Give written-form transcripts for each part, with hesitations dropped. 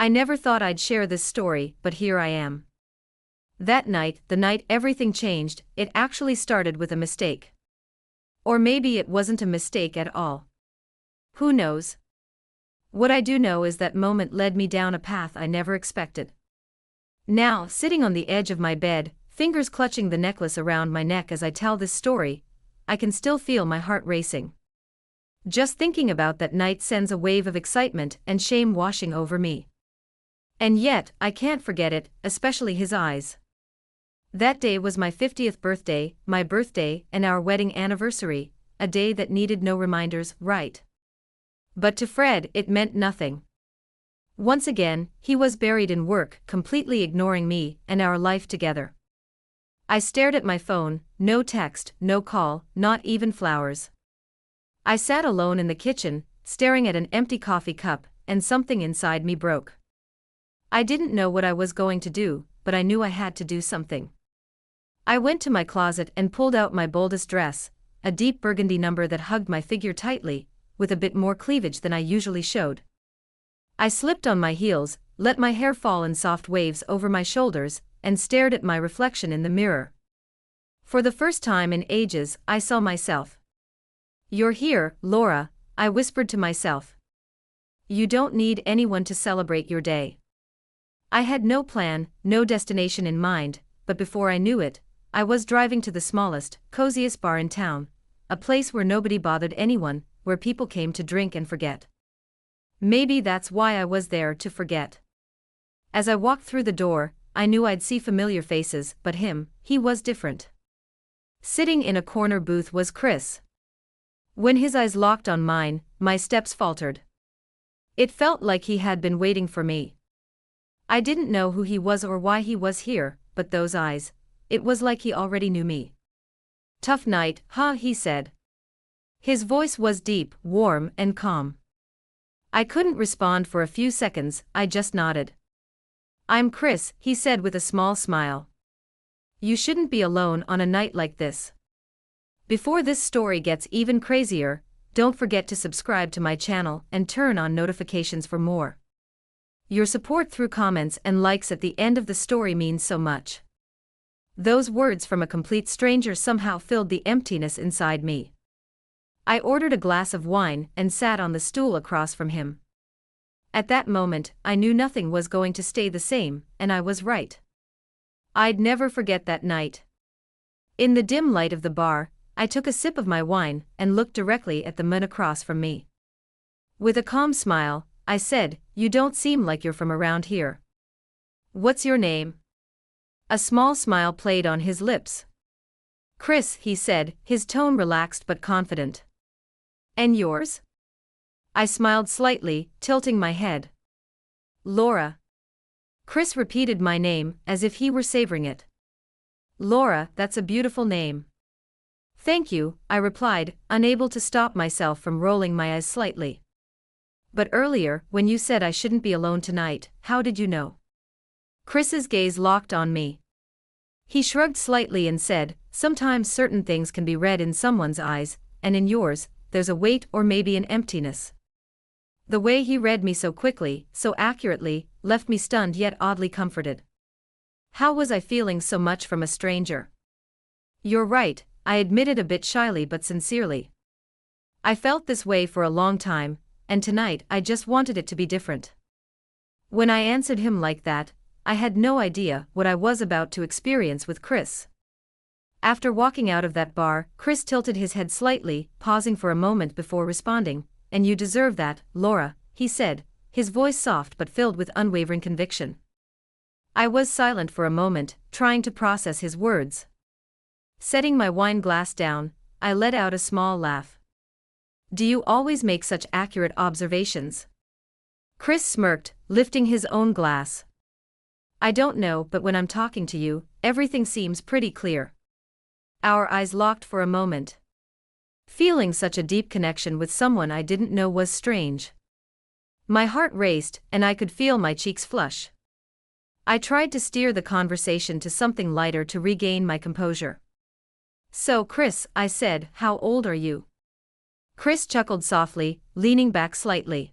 I never thought I'd share this story, but here I am. That night, the night everything changed, it actually started with a mistake. Or maybe it wasn't a mistake at all. Who knows? What I do know is that moment led me down a path I never expected. Now, sitting on the edge of my bed, fingers clutching the necklace around my neck as I tell this story, I can still feel my heart racing. Just thinking about that night sends a wave of excitement and shame washing over me. And yet, I can't forget it, especially his eyes. That day was my 50th birthday, my birthday, and our wedding anniversary, a day that needed no reminders, right? But to Fred, it meant nothing. Once again, he was buried in work, completely ignoring me and our life together. I stared at my phone, no text, no call, not even flowers. I sat alone in the kitchen, staring at an empty coffee cup, and something inside me broke. I didn't know what I was going to do, but I knew I had to do something. I went to my closet and pulled out my boldest dress, a deep burgundy number that hugged my figure tightly, with a bit more cleavage than I usually showed. I slipped on my heels, let my hair fall in soft waves over my shoulders, and stared at my reflection in the mirror. For the first time in ages, I saw myself. "You're here, Laura," I whispered to myself. "You don't need anyone to celebrate your day." I had no plan, no destination in mind, but before I knew it, I was driving to the smallest, coziest bar in town, a place where nobody bothered anyone, where people came to drink and forget. Maybe that's why I was there, to forget. As I walked through the door, I knew I'd see familiar faces, but he was different. Sitting in a corner booth was Chris. When his eyes locked on mine, my steps faltered. It felt like he had been waiting for me. I didn't know who he was or why he was here, but those eyes, it was like he already knew me. "Tough night, huh?" he said. His voice was deep, warm, and calm. I couldn't respond for a few seconds, I just nodded. "I'm Chris," he said with a small smile. "You shouldn't be alone on a night like this." Before this story gets even crazier, don't forget to subscribe to my channel and turn on notifications for more. Your support through comments and likes at the end of the story means so much. Those words from a complete stranger somehow filled the emptiness inside me. I ordered a glass of wine and sat on the stool across from him. At that moment, I knew nothing was going to stay the same, and I was right. I'd never forget that night. In the dim light of the bar, I took a sip of my wine and looked directly at the man across from me. With a calm smile, I said, "You don't seem like you're from around here. What's your name?" A small smile played on his lips. "Chris," he said, his tone relaxed but confident. "And yours?" I smiled slightly, tilting my head. "Laura." Chris repeated my name, as if he were savoring it. "Laura, that's a beautiful name." "Thank you," I replied, unable to stop myself from rolling my eyes slightly. "But earlier, when you said I shouldn't be alone tonight, how did you know?" Chris's gaze locked on me. He shrugged slightly and said, "Sometimes certain things can be read in someone's eyes, and in yours, there's a weight or maybe an emptiness." The way he read me so quickly, so accurately, left me stunned yet oddly comforted. How was I feeling so much from a stranger? "You're right," I admitted a bit shyly but sincerely. "I felt this way for a long time, and tonight I just wanted it to be different." When I answered him like that, I had no idea what I was about to experience with Chris. After walking out of that bar, Chris tilted his head slightly, pausing for a moment before responding. "And you deserve that, Laura," he said, his voice soft but filled with unwavering conviction. I was silent for a moment, trying to process his words. Setting my wine glass down, I let out a small laugh. "Do you always make such accurate observations?" Chris smirked, lifting his own glass. "I don't know, but when I'm talking to you, everything seems pretty clear." Our eyes locked for a moment. Feeling such a deep connection with someone I didn't know was strange. My heart raced, and I could feel my cheeks flush. I tried to steer the conversation to something lighter to regain my composure. "So, Chris," I said, "how old are you?" Chris chuckled softly, leaning back slightly.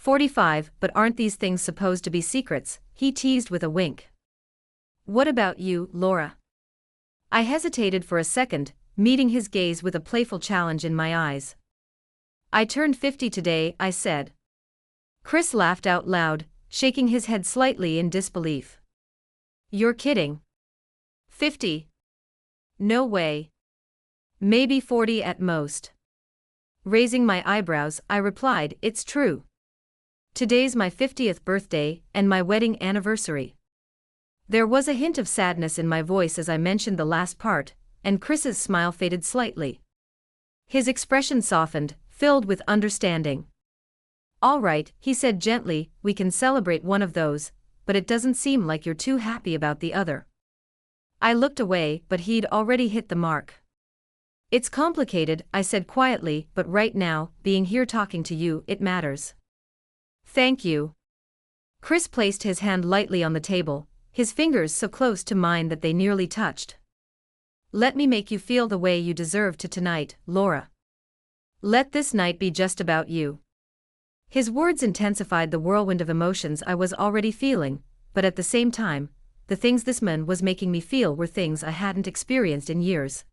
45, but aren't these things supposed to be secrets? He teased with a wink. What about you, Laura? I hesitated for a second, meeting his gaze with a playful challenge in my eyes. I turned 50 today, I said. Chris laughed out loud, shaking his head slightly in disbelief. You're kidding. 50? No way. Maybe 40 at most. Raising my eyebrows, I replied, it's true. Today's my 50th birthday, and my wedding anniversary. There was a hint of sadness in my voice as I mentioned the last part, and Chris's smile faded slightly. His expression softened, filled with understanding. All right, he said gently, we can celebrate one of those, but it doesn't seem like you're too happy about the other. I looked away, but he'd already hit the mark. It's complicated, I said quietly, but right now, being here talking to you, it matters. Thank you. Chris placed his hand lightly on the table, his fingers so close to mine that they nearly touched. Let me make you feel the way you deserve to tonight, Laura. Let this night be just about you. His words intensified the whirlwind of emotions I was already feeling, but at the same time, the things this man was making me feel were things I hadn't experienced in years.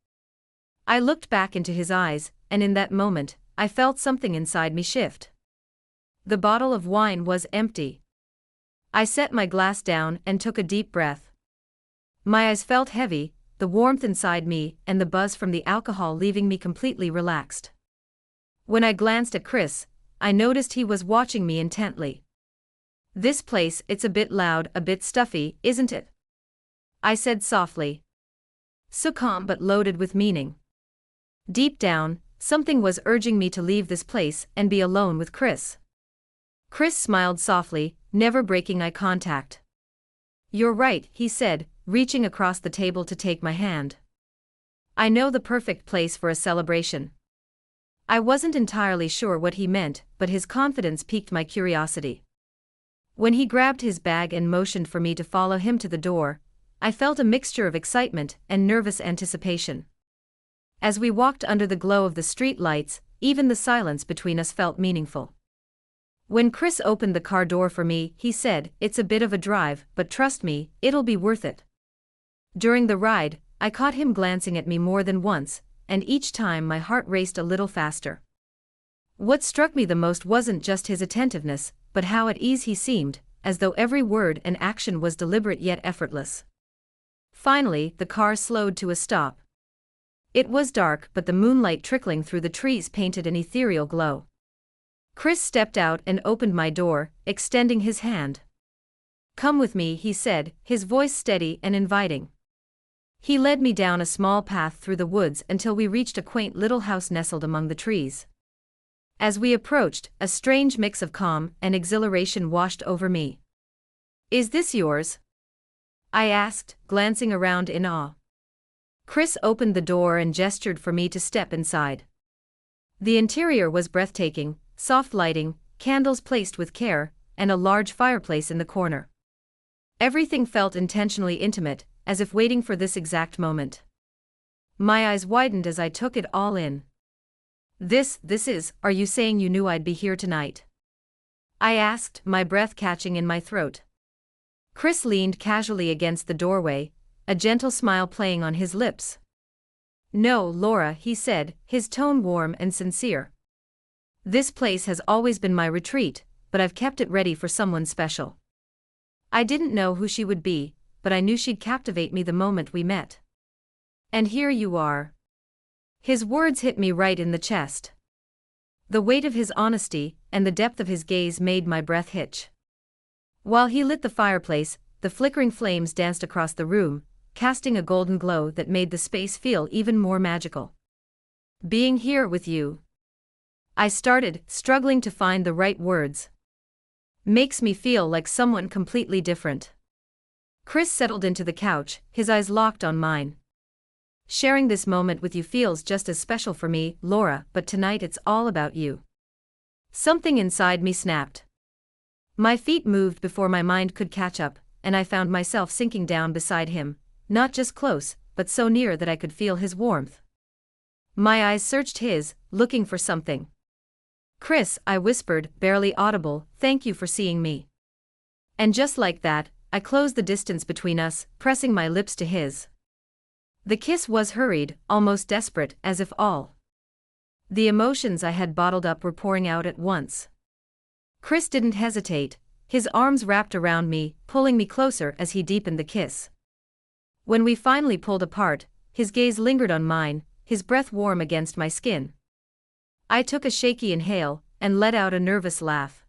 I looked back into his eyes, and in that moment, I felt something inside me shift. The bottle of wine was empty. I set my glass down and took a deep breath. My eyes felt heavy, the warmth inside me and the buzz from the alcohol leaving me completely relaxed. When I glanced at Chris, I noticed he was watching me intently. This place, it's a bit loud, a bit stuffy, isn't it? I said softly. So calm but loaded with meaning. Deep down, something was urging me to leave this place and be alone with Chris. Chris smiled softly, never breaking eye contact. You're right, he said, reaching across the table to take my hand. I know the perfect place for a celebration. I wasn't entirely sure what he meant, but his confidence piqued my curiosity. When he grabbed his bag and motioned for me to follow him to the door, I felt a mixture of excitement and nervous anticipation. As we walked under the glow of the street lights, even the silence between us felt meaningful. When Chris opened the car door for me, he said, it's a bit of a drive, but trust me, it'll be worth it. During the ride, I caught him glancing at me more than once, and each time my heart raced a little faster. What struck me the most wasn't just his attentiveness, but how at ease he seemed, as though every word and action was deliberate yet effortless. Finally, the car slowed to a stop. It was dark, but the moonlight trickling through the trees painted an ethereal glow. Chris stepped out and opened my door, extending his hand. Come with me, he said, his voice steady and inviting. He led me down a small path through the woods until we reached a quaint little house nestled among the trees. As we approached, a strange mix of calm and exhilaration washed over me. Is this yours? I asked, glancing around in awe. Chris opened the door and gestured for me to step inside. The interior was breathtaking, soft lighting, candles placed with care, and a large fireplace in the corner. Everything felt intentionally intimate, as if waiting for this exact moment. My eyes widened as I took it all in. Are you saying you knew I'd be here tonight? I asked, my breath catching in my throat. Chris leaned casually against the doorway, a gentle smile playing on his lips. No, Laura, he said, his tone warm and sincere. This place has always been my retreat, but I've kept it ready for someone special. I didn't know who she would be, but I knew she'd captivate me the moment we met. And here you are. His words hit me right in the chest. The weight of his honesty and the depth of his gaze made my breath hitch. While he lit the fireplace, the flickering flames danced across the room, casting a golden glow that made the space feel even more magical. Being here with you, I started, struggling to find the right words. Makes me feel like someone completely different. Chris settled into the couch, his eyes locked on mine. Sharing this moment with you feels just as special for me, Laura, but tonight it's all about you. Something inside me snapped. My feet moved before my mind could catch up, and I found myself sinking down beside him, not just close, but so near that I could feel his warmth. My eyes searched his, looking for something. "Chris," I whispered, barely audible, "thank you for seeing me." And just like that, I closed the distance between us, pressing my lips to his. The kiss was hurried, almost desperate, as if all the emotions I had bottled up were pouring out at once. Chris didn't hesitate, his arms wrapped around me, pulling me closer as he deepened the kiss. When we finally pulled apart, his gaze lingered on mine, his breath warm against my skin. I took a shaky inhale, and let out a nervous laugh.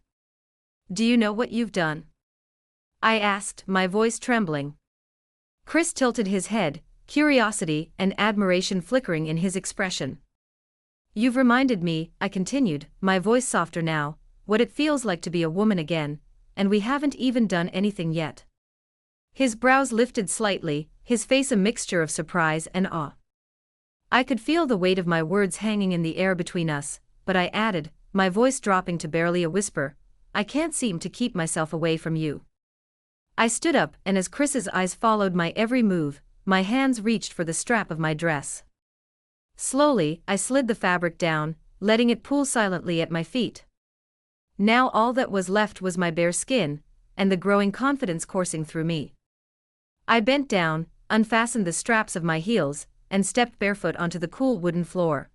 "Do you know what you've done?" I asked, my voice trembling. Chris tilted his head, curiosity and admiration flickering in his expression. "You've reminded me," I continued, my voice softer now, "what it feels like to be a woman again, and we haven't even done anything yet." His brows lifted slightly, his face a mixture of surprise and awe. I could feel the weight of my words hanging in the air between us, but I added, my voice dropping to barely a whisper, "I can't seem to keep myself away from you." I stood up, and as Chris's eyes followed my every move, my hands reached for the strap of my dress. Slowly, I slid the fabric down, letting it pool silently at my feet. Now all that was left was my bare skin, and the growing confidence coursing through me. I bent down, unfastened the straps of my heels, and stepped barefoot onto the cool wooden floor.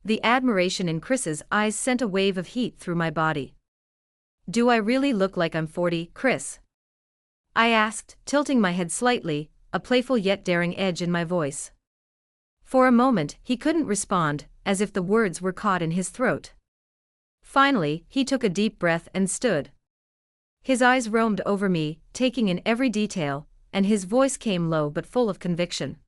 The admiration in Chris's eyes sent a wave of heat through my body. "Do I really look like I'm 40, Chris?" I asked, tilting my head slightly, a playful yet daring edge in my voice. For a moment, he couldn't respond, as if the words were caught in his throat. Finally, he took a deep breath and stood. His eyes roamed over me, taking in every detail, and his voice came low but full of conviction.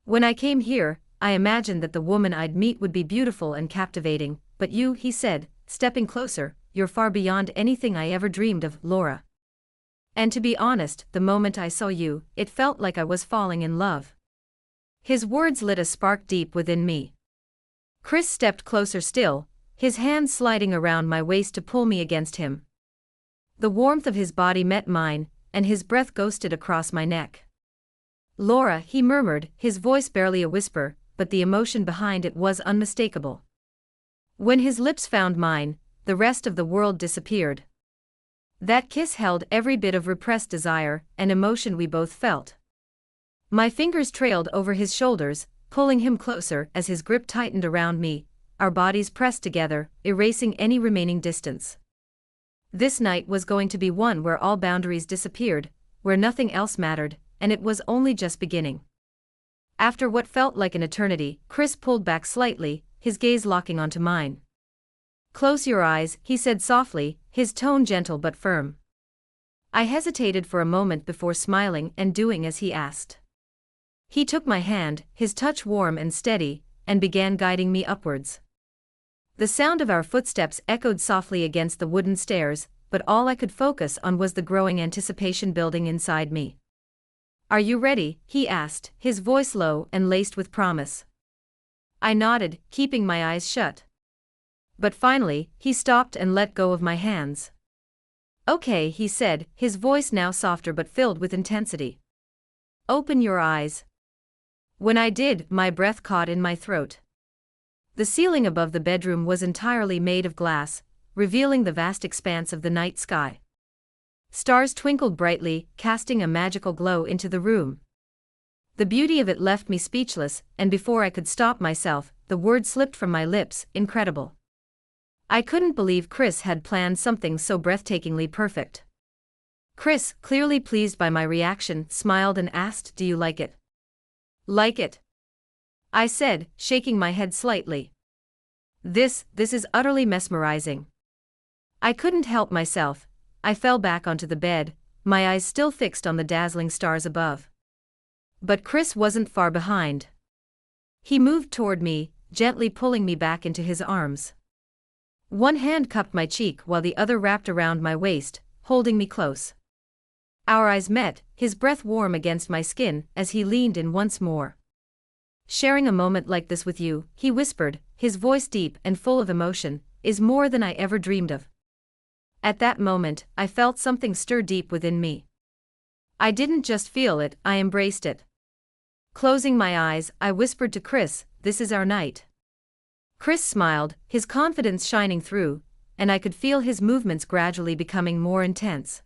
"When I came here, I imagined that the woman I'd meet would be beautiful and captivating, but you," he said, stepping closer, "you're far beyond anything I ever dreamed of, Laura. And to be honest, the moment I saw you, it felt like I was falling in love." His words lit a spark deep within me. Chris stepped closer still, his hands sliding around my waist to pull me against him. The warmth of his body met mine, and his breath ghosted across my neck. "Laura," he murmured, his voice barely a whisper, but the emotion behind it was unmistakable. When his lips found mine, the rest of the world disappeared. That kiss held every bit of repressed desire and emotion we both felt. My fingers trailed over his shoulders, pulling him closer as his grip tightened around me, our bodies pressed together, erasing any remaining distance. This night was going to be one where all boundaries disappeared, where nothing else mattered, and it was only just beginning. After what felt like an eternity, Chris pulled back slightly, his gaze locking onto mine. "Close your eyes," he said softly, his tone gentle but firm. I hesitated for a moment before smiling and doing as he asked. He took my hand, his touch warm and steady, and began guiding me upwards. The sound of our footsteps echoed softly against the wooden stairs, but all I could focus on was the growing anticipation building inside me. "Are you ready?" he asked, his voice low and laced with promise. I nodded, keeping my eyes shut. But finally, he stopped and let go of my hands. "Okay," he said, his voice now softer but filled with intensity. "Open your eyes." When I did, my breath caught in my throat. The ceiling above the bedroom was entirely made of glass, revealing the vast expanse of the night sky. Stars twinkled brightly, casting a magical glow into the room. The beauty of it left me speechless, and before I could stop myself, the word slipped from my lips, "Incredible." I couldn't believe Chris had planned something so breathtakingly perfect. Chris, clearly pleased by my reaction, smiled and asked, "Do you like it?" "Like it?" I said, shaking my head slightly. This is utterly mesmerizing." I couldn't help myself. I fell back onto the bed, my eyes still fixed on the dazzling stars above. But Chris wasn't far behind. He moved toward me, gently pulling me back into his arms. One hand cupped my cheek while the other wrapped around my waist, holding me close. Our eyes met, his breath warm against my skin as he leaned in once more. "Sharing a moment like this with you," he whispered, his voice deep and full of emotion, "is more than I ever dreamed of." At that moment, I felt something stir deep within me. I didn't just feel it, I embraced it. Closing my eyes, I whispered to Chris, "This is our night." Chris smiled, his confidence shining through, and I could feel his movements gradually becoming more intense.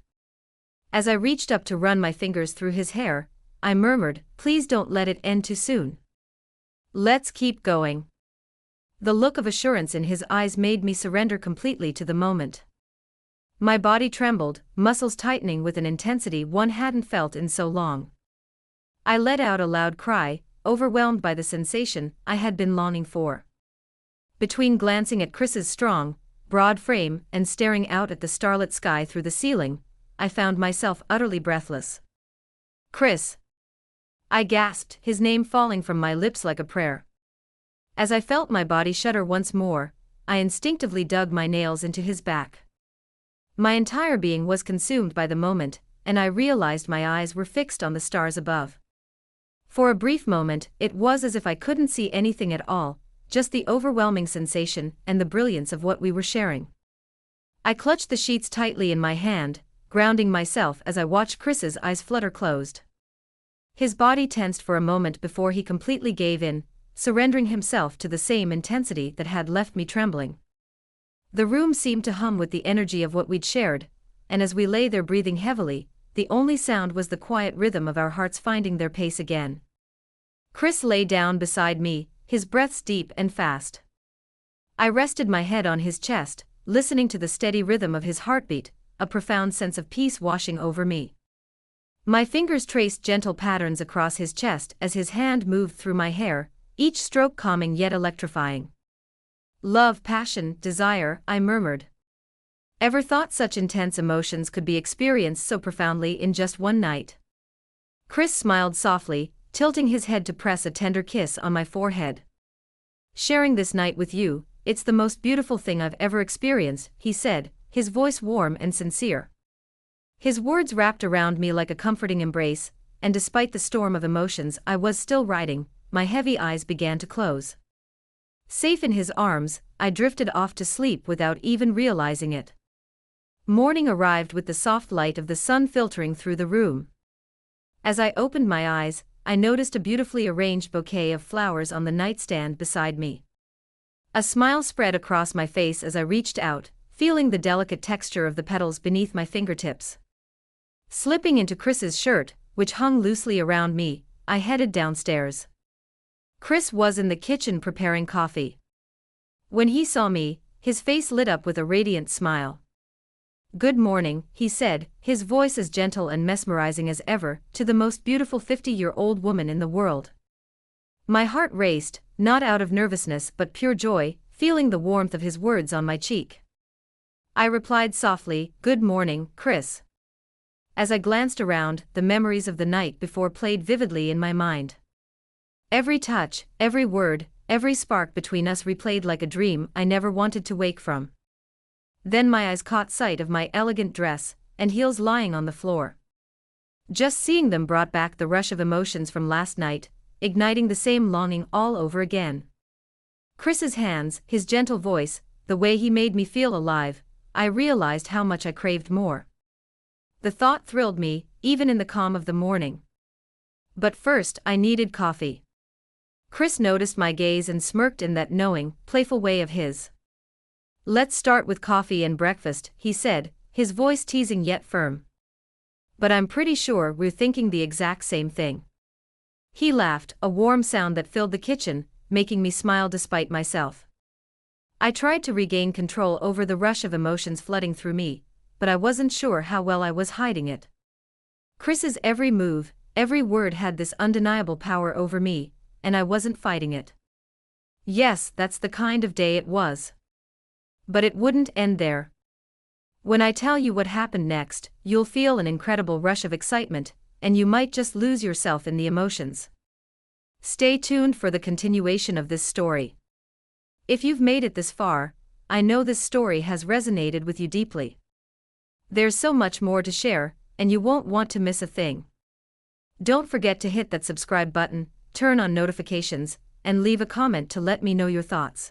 As I reached up to run my fingers through his hair, I murmured, "Please don't let it end too soon. Let's keep going." The look of assurance in his eyes made me surrender completely to the moment. My body trembled, muscles tightening with an intensity one hadn't felt in so long. I let out a loud cry, overwhelmed by the sensation I had been longing for. Between glancing at Chris's strong, broad frame and staring out at the starlit sky through the ceiling, I found myself utterly breathless. "Chris!" I gasped, his name falling from my lips like a prayer. As I felt my body shudder once more, I instinctively dug my nails into his back. My entire being was consumed by the moment, and I realized my eyes were fixed on the stars above. For a brief moment, it was as if I couldn't see anything at all, just the overwhelming sensation and the brilliance of what we were sharing. I clutched the sheets tightly in my hand, grounding myself as I watched Chris's eyes flutter closed. His body tensed for a moment before he completely gave in, surrendering himself to the same intensity that had left me trembling. The room seemed to hum with the energy of what we'd shared, and as we lay there breathing heavily, the only sound was the quiet rhythm of our hearts finding their pace again. Chris lay down beside me, his breaths deep and fast. I rested my head on his chest, listening to the steady rhythm of his heartbeat, a profound sense of peace washing over me. My fingers traced gentle patterns across his chest as his hand moved through my hair, each stroke calming yet electrifying. "Love, passion, desire," I murmured. Ever thought such intense emotions could be experienced so profoundly in just one night? Chris smiled softly, tilting his head to press a tender kiss on my forehead. "Sharing this night with you, it's the most beautiful thing I've ever experienced," he said, his voice warm and sincere. His words wrapped around me like a comforting embrace, and despite the storm of emotions I was still riding, my heavy eyes began to close. Safe in his arms, I drifted off to sleep without even realizing it. Morning arrived with the soft light of the sun filtering through the room. As I opened my eyes, I noticed a beautifully arranged bouquet of flowers on the nightstand beside me. A smile spread across my face as I reached out, feeling the delicate texture of the petals beneath my fingertips. Slipping into Chris's shirt, which hung loosely around me, I headed downstairs. Chris was in the kitchen preparing coffee. When he saw me, his face lit up with a radiant smile. "Good morning," he said, his voice as gentle and mesmerizing as ever, to the most beautiful 50-year-old woman in the world. My heart raced, not out of nervousness but pure joy, feeling the warmth of his words on my cheek. I replied softly, "Good morning, Chris." As I glanced around, the memories of the night before played vividly in my mind. Every touch, every word, every spark between us replayed like a dream I never wanted to wake from. Then my eyes caught sight of my elegant dress and heels lying on the floor. Just seeing them brought back the rush of emotions from last night, igniting the same longing all over again. Chris's hands, his gentle voice, the way he made me feel alive, I realized how much I craved more. The thought thrilled me, even in the calm of the morning. But first I needed coffee. Chris noticed my gaze and smirked in that knowing, playful way of his. "Let's start with coffee and breakfast," he said, his voice teasing yet firm. "But I'm pretty sure we're thinking the exact same thing." He laughed, a warm sound that filled the kitchen, making me smile despite myself. I tried to regain control over the rush of emotions flooding through me, but I wasn't sure how well I was hiding it. Chris's every move, every word had this undeniable power over me, and I wasn't fighting it. Yes, that's the kind of day it was. But it wouldn't end there. When I tell you what happened next, you'll feel an incredible rush of excitement, and you might just lose yourself in the emotions. Stay tuned for the continuation of this story. If you've made it this far, I know this story has resonated with you deeply. There's so much more to share, and you won't want to miss a thing. Don't forget to hit that subscribe button, turn on notifications, and leave a comment to let me know your thoughts.